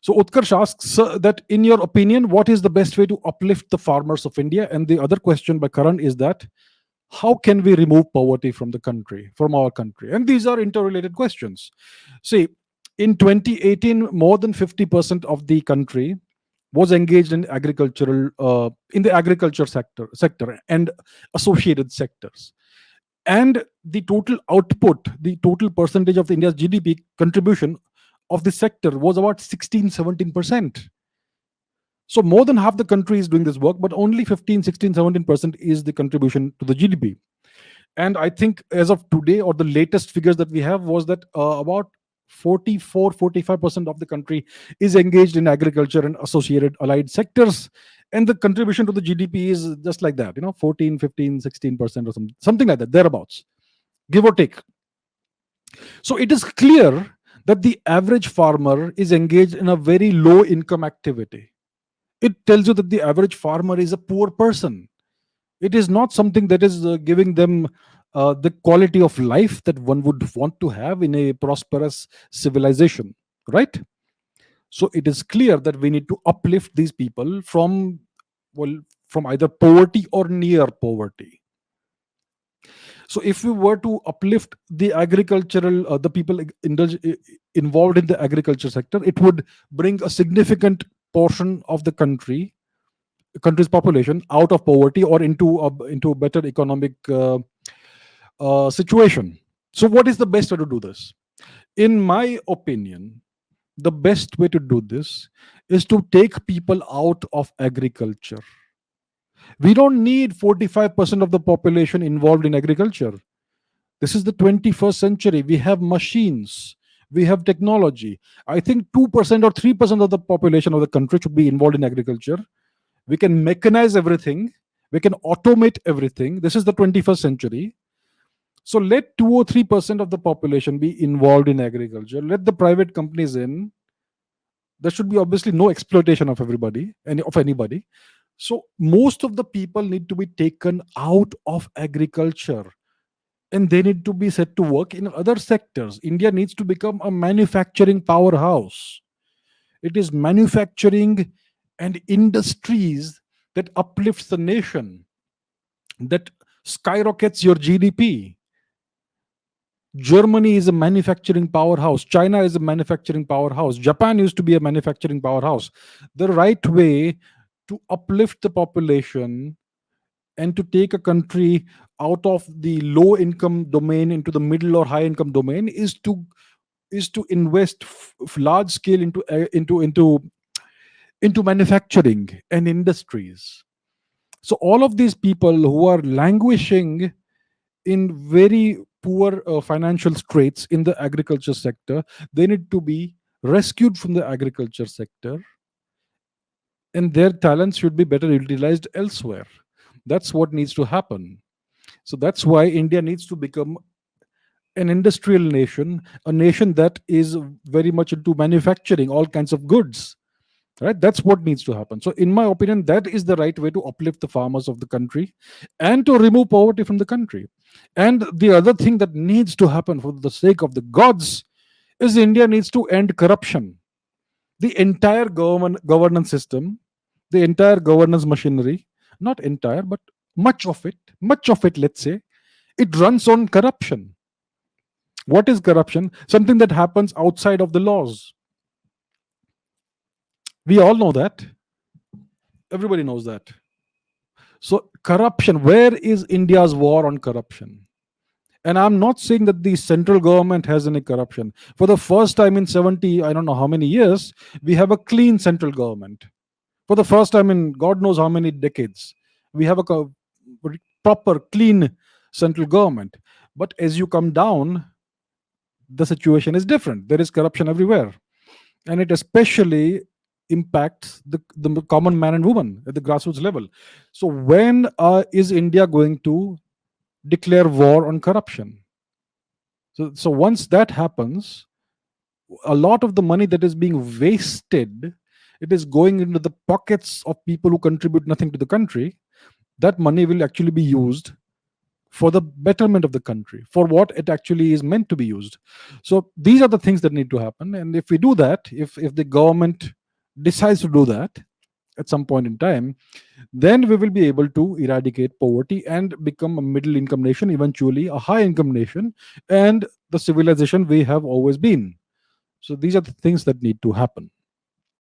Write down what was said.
So Utkarsh asks that, in your opinion, what is the best way to uplift the farmers of India? And the other question by Karan is that, how can we remove poverty from the country, from our country? And these are interrelated questions. See, in 2018, more than 50% of the country was engaged in in the agriculture sector and associated sectors. And the total output, the total percentage of the India's GDP contribution of the sector was about 16-17%. So more than half the country is doing this work, but only 15, 16, 17% is the contribution to the GDP. And I think as of today, or the latest figures that we have, was that about 44-45% of the country is engaged in agriculture and associated allied sectors, and the contribution to the GDP is just like that, 14, 15, 16% or something like that, thereabouts, give or take. So it is clear that the average farmer is engaged in a very low income activity. It tells you that the average farmer is a poor person. It is not something that is giving them the quality of life that one would want to have in a prosperous civilization, right? So it is clear that we need to uplift these people from, well, from either poverty or near poverty. So if we were to uplift the the people involved in the agriculture sector, it would bring a significant portion of the country's population out of poverty or into a better economic situation. So what is the best way to do this? In my opinion, the best way to do this is to take people out of agriculture. We don't need 45% of the population involved in agriculture. This is the 21st century. We have machines, we have technology. I think 2% or 3% of the population of the country should be involved in agriculture. We can mechanize everything, we can automate everything. This is the 21st century. So let 2 or 3% of the population be involved in agriculture. Let the private companies in. There should be obviously no exploitation of everybody, of anybody. So most of the people need to be taken out of agriculture, and they need to be set to work in other sectors. India needs to become a manufacturing powerhouse. It is manufacturing and industries that uplifts the nation, that skyrockets your GDP. Germany is a manufacturing powerhouse. China is a manufacturing powerhouse. Japan used to be a manufacturing powerhouse. The right way to uplift the population and to take a country out of the low income domain into the middle or high income domain is to invest large scale into manufacturing and industries. So all of these people who are languishing in very poor financial straits in the agriculture sector, they need to be rescued from the agriculture sector, and their talents should be better utilized elsewhere. That's what needs to happen. So that's why India needs to become an industrial nation, a nation that is very much into manufacturing all kinds of goods. Right? That's what needs to happen. So, in my opinion, that is the right way to uplift the farmers of the country and to remove poverty from the country. And the other thing that needs to happen for the sake of the gods is India needs to end corruption. The entire governance system, the entire governance machinery, not entire, but much of it, let's say, it runs on corruption. What is corruption? Something that happens outside of the laws. We all know that. Everybody knows that. So, corruption, where is India's war on corruption? And I'm not saying that the central government has any corruption. For the first time in 70, I don't know how many years, we have a clean central government. For the first time in God knows how many decades, we have a proper, clean central government. But as you come down, the situation is different. There is corruption everywhere. And it especially impacts the common man and woman at the grassroots level. So when is India going to declare war on corruption? So once that happens, a lot of the money that is being wasted, it is going into the pockets of people who contribute nothing to the country. That money will actually be used for the betterment of the country, for what it actually is meant to be used. So these are the things that need to happen. And if we do that, if the government decides to do that at some point in time, then we will be able to eradicate poverty and become a middle income nation, eventually a high income nation, and the civilization we have always been. So these are the things that need to happen.